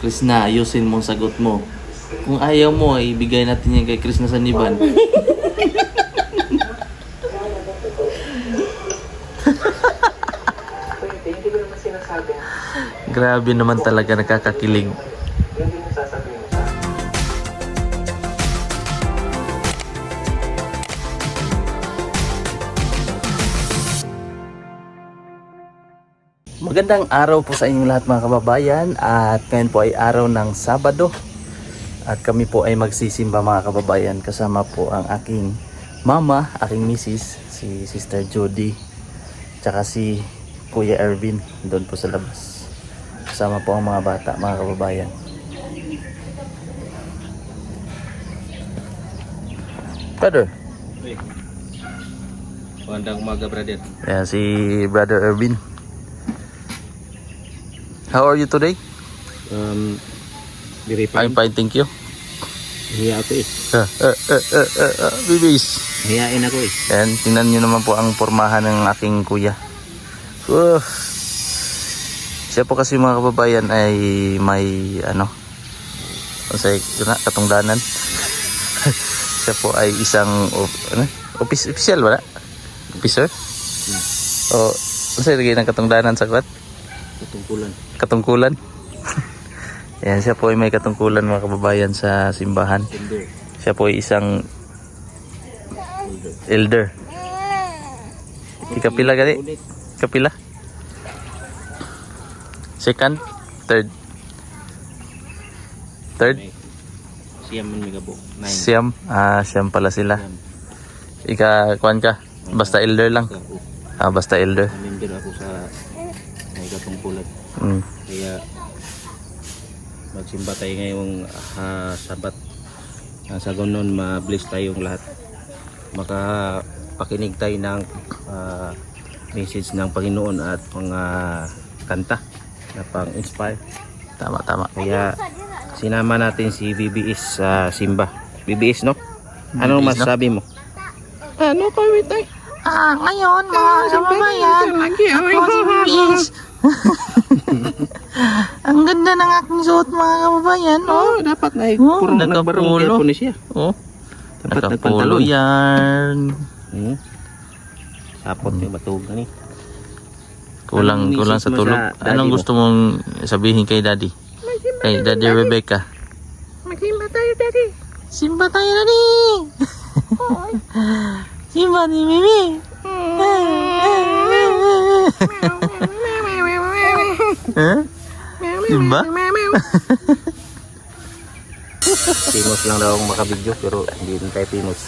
Krishna, ayusin mong sagot mo. Kung ayaw mo, ay ibigay natin yan kay Krishna Saniban. Hindi ko naman sinasabi. Grabe naman talaga, nakakakilig. Hindi mo sasabihin mo sa akin. Magandang araw po sa inyong lahat mga kababayan. At ngayon po ay araw ng Sabado. At kami po ay magsisimba mga kababayan. Kasama po ang aking mama, aking misis, si Sister Jody, tsaka si Kuya Ervin doon po sa labas. Kasama po ang mga bata mga kababayan. Brother. Magandang umaga, brother. Yan si Brother Ervin. How are you today? Very I'm fine, thank you. Hiya ako eh. Bibis. Hiyain ako eh. Yan, tingnan nyo naman po ang pormahan ng aking kuya. Siya po kasi mga kababayan ay may katungdanan. Siya po ay isang official wala? Officer? O sa'yo lagay ng katungdanan sa kwat? Katungkulan. Yan, siya po ay may katungkulan mga kababayan sa simbahan. Siya po ay isang elder. Ikapila gali? Kapila? Second? Third? Siyam man megabo. Siyam? Siyam pala sila. Kuan ka? Basta elder lang? Basta elder. Member ako sa may katungkulan. Kaya magsimba tayo ngayong Sabat. Sa ganon, ma-bless tayong lahat. Makapakinig tayo ng message ng Panginoon at mga kanta na pang-inspire. Tama. Kaya sinama natin si BBS sa simba. BBS, no? Ano BBS, masasabi mo? Ano kawit ay? Ngayon mga kababayan, ako si BBS. Ang ganda ng aking suot mga kababayan. Dapat na Nakapulo. siya. Dapat Nakapulo nagpantalon. yan. Sapot yung batog ni. Kulang sa tulog. Anong gusto mong sabihin kay Daddy? Kay Daddy Rebecca. Magsimba tayo, Daddy. Simba tayo, Daddy. Simba ni Mimi. Simba? Pinos lang daw ang makabidyo pero hindi din tayo pinos.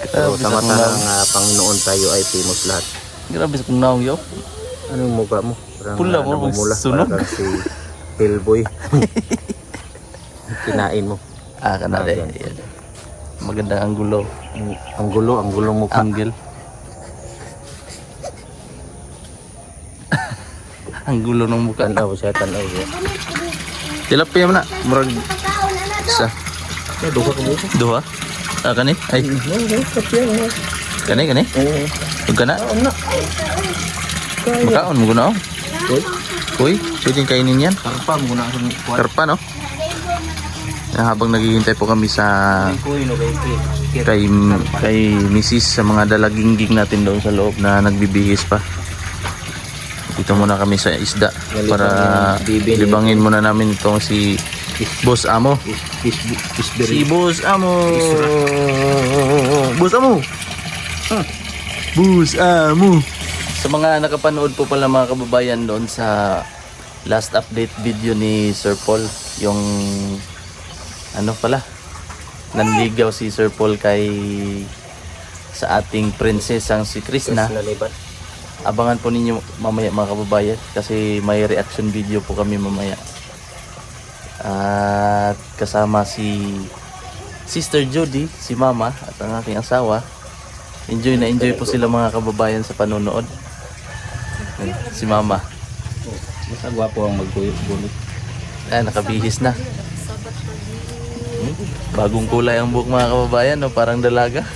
Pero sa mata ng Panginoon tayo ay pinos lahat. Grabe sa kong naong yo. Anong mukha mo? Parang Pula mo, namumula. sunog. Parang si Hellboy. Kinain mo. Kanali. Maganda ang gulo. Ang gulong mukha. Angle. Ang gulo ng mukha. Tanaw siya, tanaw siya. Tilapia mo na. Murag isa. Duha ka mo. Duha? Kani? Ay. Kani? Huwag ka na? Makaon mo guna. Uy, pwedeng kainin yan. Karpa mo na akong kuwan. Karpa, no? Habang naghihintay po kami sa kay Mrs. sa mga dalagingging natin doon sa loob na nagbibihis pa. Dito muna kami sa isda para libangin muna namin itong si Boss Amo. Si Boss Amo. Boss Amo. Boss Amo. Sa mga nakapanood po pala mga kababayan doon sa last update video ni Sir Paul, yung nanligaw si Sir Paul sa ating prinsesang si Krishna. Abangan po ninyo mamaya mga kababayan kasi may reaction video po kami mamaya. At kasama si Sister Jody, si Mama at ang aking asawa. Enjoy po sila mga kababayan sa panonood. Si Mama. Mas agwapo ang magbulit. Nakabihis na. Bagong kulay ang buhok mga kababayan, no? Parang dalaga.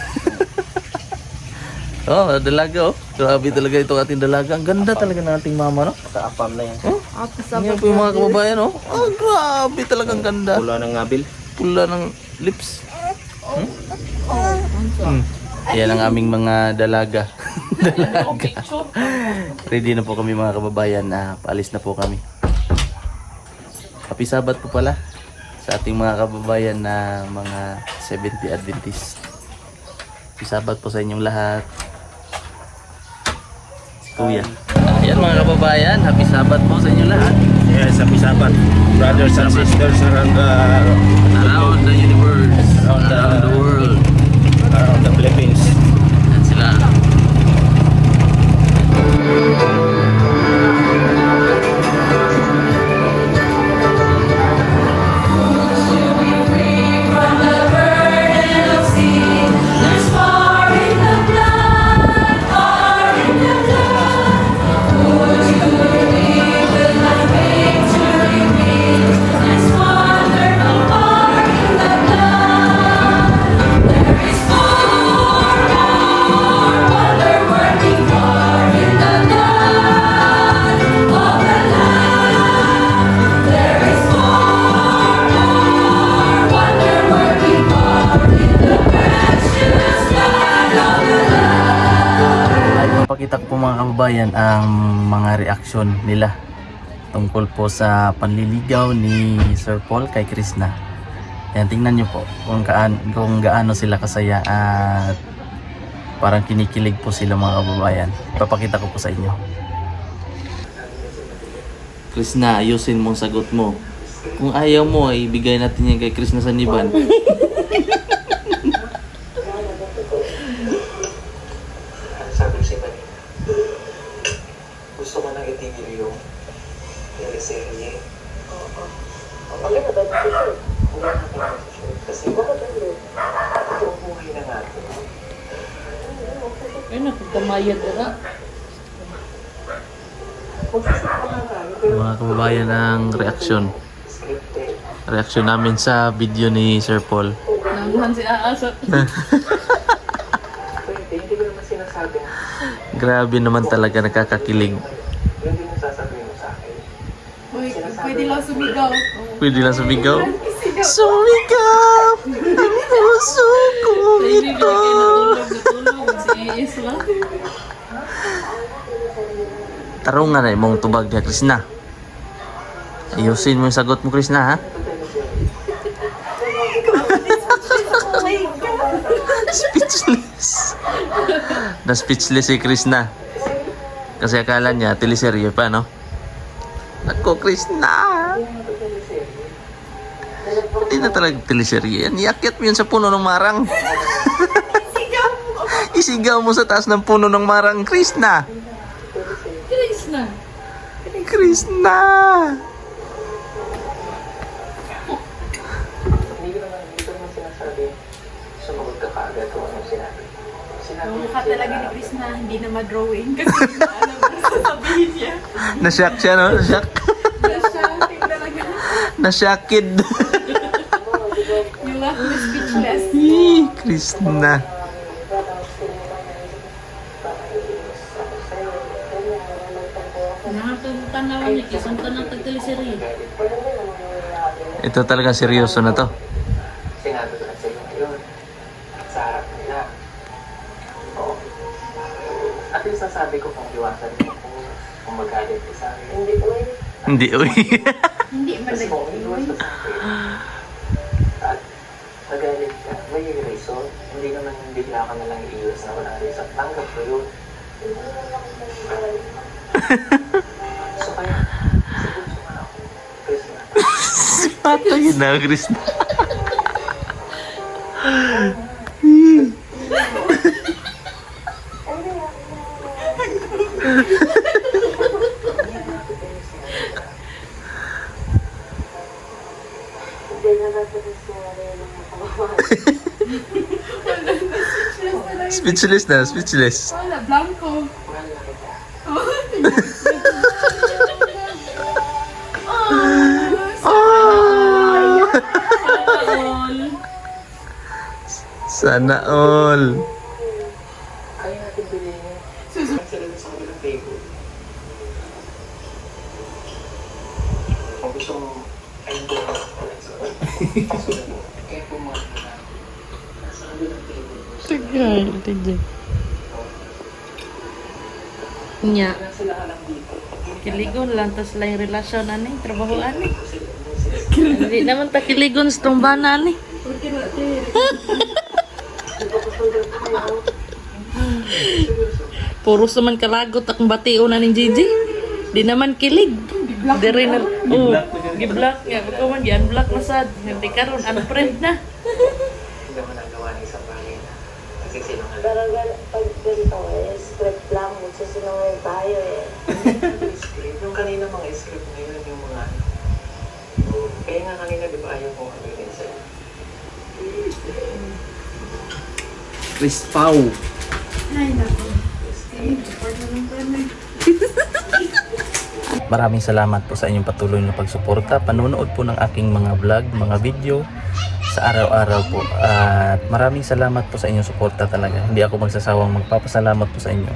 Dalaga. Grabe talaga ito ating dalaga. Ang ganda talaga ng ating mama, no? Nakaapam na yan. Yan po yung mga kababayan, oh. Oh, grabe talagang ganda. Pula ng ngabil. Pula ng lips. Yan ang aming mga dalaga. Dalaga. Ready na po kami mga kababayan. Paalis na po kami. Happy Sabat po pala sa ating mga kababayan na mga 70 Adventist. Happy Sabat po sa inyong lahat. Kuya. Ayan mga kababayan, Happy Sabat po sa inyong lahat. Yes, happy Sabat. Brothers and sisters around Around the universe, around the world. around the Philippines. Yan sila. Pakita ko po mga kababayan ang mga reaksyon nila tungkol po sa panliligaw ni Sir Paul kay Krishna. Yan, tingnan nyo po kung gaano sila kasaya at parang kinikilig po sila mga kababayan. Papakita ko po sa inyo. Krishna, ayusin mo ang sagot mo. Kung ayaw mo, ibigay natin yan kay Krishna Sandiban. Sabi ko si Manila, gusto ko nang itigil yung teleserye. Oo. Bakit na tayo sa show? Wala na tayo sa show. Kasi ito ang buhay na natin. Ay, nakagamayad na. Magsasaka na tayo, pero Mga kababayan ang reaksyon. scripted. Reaksyon namin sa video ni Sir Paul. Nanguhan si Aasot. Hindi ko naman sinasabi na Grabe naman talaga, nakakakilig. yun din yung sasabihin mo sa akin. Uy, pwede lang sumigaw. Pwede lang sumigaw. Sumigaw! Ang puso ko Hindi ito! na kayo natulog. Si Is lang. Tarungan na mong tubag niya, Krishna. Ayusin mo yung sagot mo, Krishna, ha? Speechless. Na-speechless si Krishna. Kasi akala niya, teleserye pa, no? Ako, Krishna! Hindi na talaga teleserye yan. Iakyat mo yun sa puno ng marang. Isigaw mo sa taas ng puno ng marang, Krishna! Chris na. Krishna! Hindi ko naman sinasabi, sumagot ka kaagad kung anong sinabi. Sinabi Yung mukha talaga ni Chris na hindi na ma-drawing kasi hindi na alam mo sasabihin niya. Na-shock siya, no? Na-shock. Siya, talaga. Na-shocked. Yung lahat na speechless. Krishna. Nakakatanawan niya, kisang ka ng tagtalisiri. Ito talaga seryoso na to. sinabi ko na sa iyo ngayon. Sa harap nila. Oo. At least nasabi ko kung iwasan mo kung magalit ka sa akin. Hindi ko eh. Hindi, uy. Hindi man Kasi kung iwas ka sa akin at nagalit ka, may reason. Hindi naman bigla ka na lang iiwas na walang reason. Tanggap ko yun. So kaya, siguro mo na ako. Krishna. Patay na, Krishna. Speechless na, speechless. Wala, blanco. Mahal na kita. All. Sana all. Kaya natin bilhin. Sila sa kabilang table. Kaya pumunta na. Nasa kabilang table mo. Tagal, tagal. Nya, Kaya sila alam dito. kiligon lang, tas lang yung relasyon, ani, trabahoan, ani. Hindi naman ta kiligon sa tumbana, ani. Puros naman kalagot akong batiyo na ni Gigi. Di naman kilig. Di rin na, gi-block nga. Baka man, gi-unblock na sad. Hindi karon unfriend na. Hindi naman nagawa ng isang bagay na. Kasi sinungaling. Parang pag ganito script lang, magsisinungaling tayo eh. Script. Yung kanina mga script na yun, yung mga ano. Kaya nga kanina, di ba ayaw kong sabihin sa'yo? Chris Pau. Ay, naku. Support na lang po na. Maraming salamat po sa inyong patuloy na pagsuporta, panonood po ng aking mga vlog, mga video sa araw-araw po. At maraming salamat po sa inyong suporta talaga. Hindi ako magsasawang magpapasalamat po sa inyo.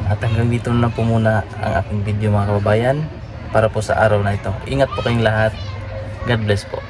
At hanggang dito na lang po muna ang aking video mga kababayan para po sa araw na ito. Ingat po kayong lahat. God bless po.